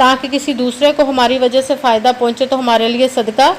تاکہ کسی دوسرے کو ہماری وجہ سے فائدہ پہنچے تو ہمارے لیے صدقہ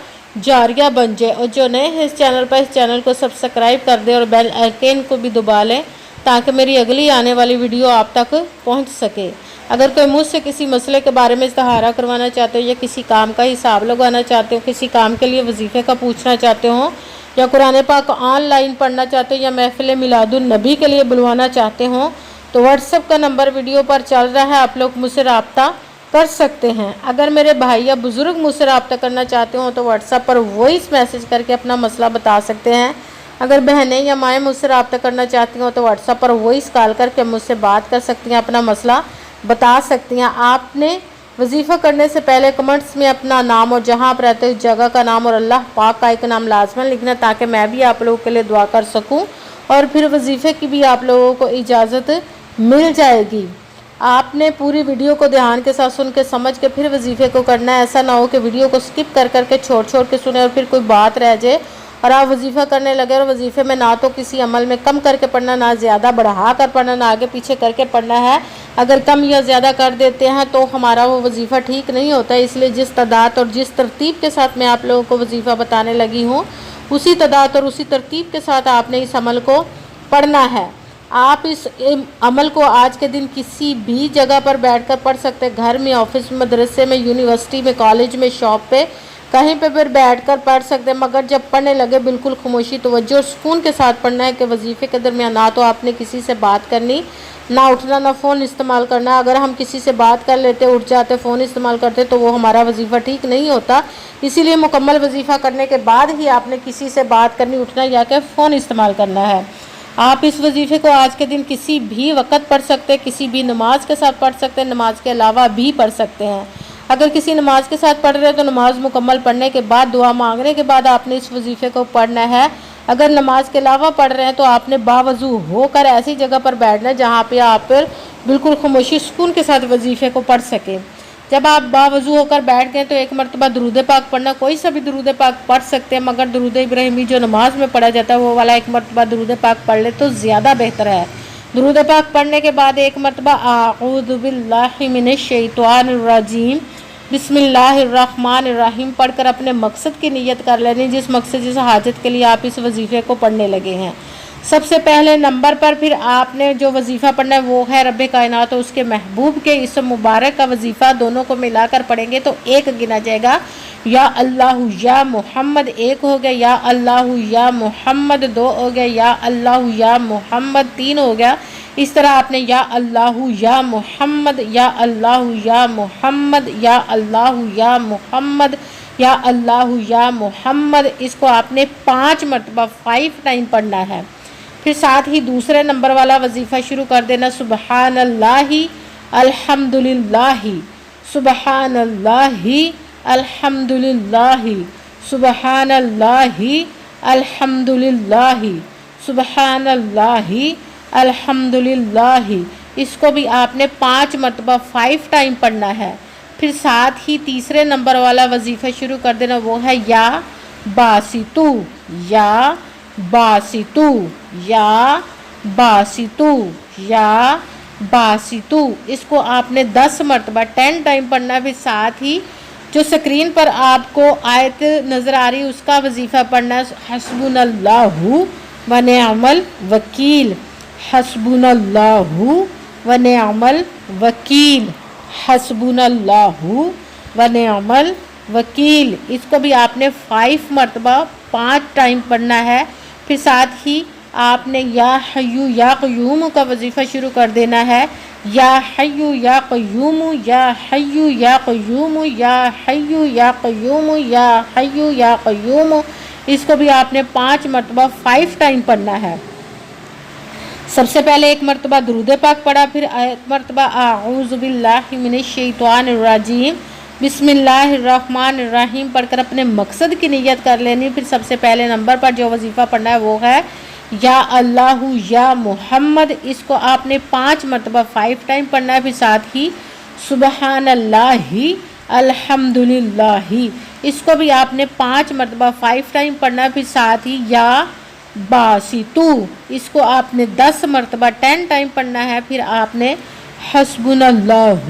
جاریہ بن جائے۔ اور جو نئے ہیں اس چینل پر، اس چینل کو سبسکرائب کر دیں اور بیل آئیکن کو بھی دبا لیں تاکہ میری اگلی آنے والی ویڈیو آپ تک پہنچ سکے۔ اگر کوئی مجھ سے کسی مسئلے کے بارے میں استخارہ کروانا چاہتے ہو یا کسی کام کا حساب لگانا چاہتے ہو، کسی کام کے لیے وظیفے کا پوچھنا چاہتے ہو یا قرآن پاک آن لائن پڑھنا چاہتے ہو یا محفل میلاد النبی کے لیے بلوانا چاہتے ہو تو واٹس ایپ کا نمبر ویڈیو پر چل رہا ہے، آپ لوگ مجھ سے رابطہ کر سکتے ہیں۔ اگر میرے بھائی یا بزرگ مجھ سے رابطہ کرنا چاہتے ہوں تو واٹس ایپ پر وائس میسج کر کے اپنا مسئلہ بتا سکتے ہیں۔ اگر بہنیں یا مائیں مجھ سے رابطہ کرنا چاہتی ہوں تو واٹس ایپ پر وائس کال کر کے مجھ سے بات کر سکتی ہیں، اپنا مسئلہ بتا سکتی ہیں۔ آپ نے وظیفہ کرنے سے پہلے کمنٹس میں اپنا نام اور جہاں آپ رہتے اس جگہ کا نام اور اللہ پاک کا ایک نام لازماً لکھنا تاکہ میں بھی آپ لوگوں کے لیے دعا کر سکوں اور پھر وظیفے کی بھی آپ لوگوں کو اجازت مل جائے گی۔ آپ نے پوری ویڈیو کو دھیان کے ساتھ سن کے سمجھ کے پھر وظیفے کو کرنا ہے۔ ایسا نہ ہو کہ ویڈیو کو سکپ کر کے چھوڑ کے سنیں اور پھر کوئی بات رہ جائے اور آپ وظیفہ کرنے لگے اور وظیفے میں نہ تو کسی عمل میں کم کر کے پڑھنا، نہ زیادہ بڑھا کر پڑھنا، نہ آگے پیچھے کر کے پڑھنا ہے۔ اگر کم یا زیادہ کر دیتے ہیں تو ہمارا وہ وظیفہ ٹھیک نہیں ہوتا ہے۔ اس لیے جس تعداد اور جس ترتیب کے ساتھ میں آپ لوگوں کو وظیفہ بتانے لگی ہوں اسی تعداد اور اسی ترتیب کے ساتھ آپ نے اس عمل کو پڑھنا ہے۔ آپ اس عمل کو آج کے دن کسی بھی جگہ پر بیٹھ کر پڑھ سکتے ہیں، گھر میں، آفس میں، مدرسے میں، یونیورسٹی میں، کالج میں، شاپ پہ، کہیں پہ بھی بیٹھ کر پڑھ سکتے ہیں، مگر جب پڑھنے لگے بالکل خاموشی، توجہ اور سکون کے ساتھ پڑھنا ہے کہ وظیفے کے درمیان نہ تو آپ نے کسی سے بات کرنی، نہ اٹھنا، نہ فون استعمال کرنا۔ اگر ہم کسی سے بات کر لیتے، اٹھ جاتے، فون استعمال کرتے تو وہ ہمارا وظیفہ ٹھیک نہیں ہوتا۔ اسی لیے مکمل وظیفہ کرنے کے بعد ہی آپ نے کسی سے بات کرنی، اٹھنا یا کہ فون استعمال کرنا ہے۔ آپ اس وظیفے کو آج کے دن کسی بھی وقت پڑھ سکتے ہیں، کسی بھی نماز کے ساتھ پڑھ سکتے ہیں، نماز کے علاوہ بھی پڑھ سکتے ہیں۔ اگر کسی نماز کے ساتھ پڑھ رہے ہیں تو نماز مکمل پڑھنے کے بعد، دعا مانگنے کے بعد آپ نے اس وظیفے کو پڑھنا ہے۔ اگر نماز کے علاوہ پڑھ رہے ہیں تو آپ نے باوضو ہو کر ایسی جگہ پر بیٹھنا ہے جہاں پہ آپ بالکل خاموشی سکون کے ساتھ وظیفے کو پڑھ سکیں۔ جب آپ باوضو ہو کر بیٹھ گئے تو ایک مرتبہ درود پاک پڑھنا، کوئی سا بھی درود پاک پڑھ سکتے ہیں، مگر درود ابراہیمی جو نماز میں پڑھا جاتا ہے وہ والا ایک مرتبہ درود پاک پڑھ لے تو زیادہ بہتر ہے۔ درود پاک پڑھنے کے بعد ایک مرتبہ اعوذ باللہ من الشیطان الرجیم بسم اللہ الرحمن الرحیم پڑھ کر اپنے مقصد کی نیت کر لینی، جس مقصد جس حاجت کے لیے آپ اس وظیفے کو پڑھنے لگے ہیں۔ سب سے پہلے نمبر پر پھر آپ نے جو وظیفہ پڑھنا ہے وہ ہے رب کائنات اور اس کے محبوب کے اسم مبارک کا وظیفہ، دونوں کو ملا کر پڑھیں گے تو ایک گنا جائے گا۔ یا اللہ یا محمد ایک ہو گیا، یا اللہ یا محمد دو ہو گیا، یا اللہ یا محمد تین ہو گیا۔ اس طرح آپ نے یا اللہ یا محمد، یا اللہ یا محمد، یا اللہ یا محمد، یا اللہ یا محمد، اس کو آپ نے 5 مرتبہ 5 ٹائم پڑھنا ہے۔ پھر ساتھ ہی دوسرے نمبر والا وظیفہ شروع کر دینا، سبحان اللہ الحمدللہ، سبحان اللہ الحمدللہ، سبحان اللہ الحمدللہ، سبحان اللہ الحمدللہ، اس کو بھی آپ نے 5 مرتبہ 5 ٹائم پڑھنا ہے۔ پھر ساتھ ہی تیسرے نمبر والا وظیفہ شروع کر دینا، وہ ہے یا باسطو، یا باسطو، یا باسطو، یا باسطو، اس کو آپ نے 10 مرتبہ 10 ٹائم پڑھنا ہے۔ پھر ساتھ ہی جو سکرین پر آپ کو آیت نظر آ رہی اس کا وظیفہ پڑھنا ہے، حسبنا اللہ و نعم الوکیل، حسبنا اللہ و نعم الوکیل، حسبنا اللہ و نعم الوکیل، اس کو بھی آپ نے 5 مرتبہ 5 ٹائم پڑھنا ہے۔ پھر ساتھ ہی آپ نے یا حیو یا قیوم کا وظیفہ شروع کر دینا ہے، یا حیو یا قیوم، یا حیو یا قیوم، یا حیو یا قیوم، یا حیو یا قیوم، اس کو بھی آپ نے 5 مرتبہ 5 ٹائم پڑھنا ہے۔ سب سے پہلے ایک مرتبہ درود پاک پڑھا، پھر ایک مرتبہ اعوذ باللہ من الشیطان الرجیم بسم اللہ الرحمن الرحیم پڑھ کر اپنے مقصد کی نیت کر لینی۔ پھر سب سے پہلے نمبر پر جو وظیفہ پڑھنا ہے وہ ہے یا اللہ یا محمد، اس کو آپ نے 5 مرتبہ 5 ٹائم پڑھنا ہے۔ پھر ساتھ ہی سبحان اللہ الحمدللہ، اس کو بھی آپ نے 5 مرتبہ 5 ٹائم پڑھنا ہے۔ پھر ساتھ ہی یا باسطو، اس کو آپ نے 10 مرتبہ 10 ٹائم پڑھنا ہے۔ پھر آپ نے حسبنا اللہ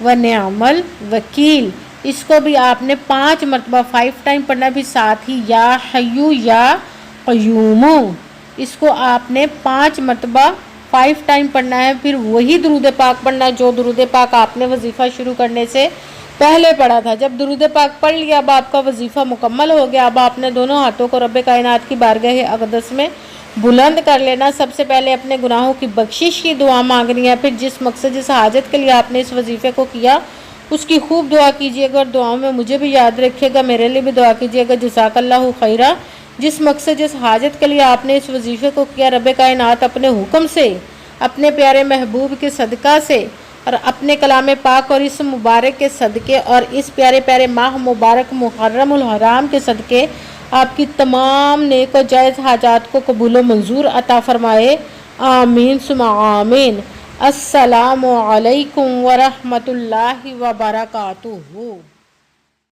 ونعمل وکیل، اس کو بھی آپ نے 5 مرتبہ 5 ٹائم پڑھنا، بھی ساتھ ہی یا حیو یا قیوم، اس کو آپ نے 5 مرتبہ 5 ٹائم پڑھنا ہے۔ پھر وہی درود پاک پڑھنا جو درود پاک آپ نے وظیفہ شروع کرنے سے پہلے پڑھا تھا۔ جب درود پاک پڑھ لیا، اب آپ کا وظیفہ مکمل ہو گیا، اب آپ نے دونوں ہاتھوں کو رب کائنات کی بارگاہ اقدس میں بلند کر لینا۔ سب سے پہلے اپنے گناہوں کی بخشش کی دعا مانگنی ہے، پھر جس مقصد جس حاجت کے لیے آپ نے اس وظیفے کو کیا اس کی خوب دعا کیجیے گا، اور دعاؤں میں مجھے بھی یاد رکھیے گا، میرے لیے بھی دعا کیجیے گا۔ جزاک اللہ خیرہ۔ جس مقصد جس حاجت کے لیے آپ نے اس وظیفے کو کیا، رب کائنات اپنے حکم سے، اپنے پیارے محبوب کے صدقہ سے، اور اپنے کلام پاک اور اس مبارک کے صدقے، اور اس پیارے پیارے ماہ مبارک محرم الحرام کے صدقے آپ کی تمام نیک و جائز حاجات کو قبول و منظور عطا فرمائے، آمین ثم آمین۔ السلام علیکم ورحمۃ اللہ وبرکاتہ۔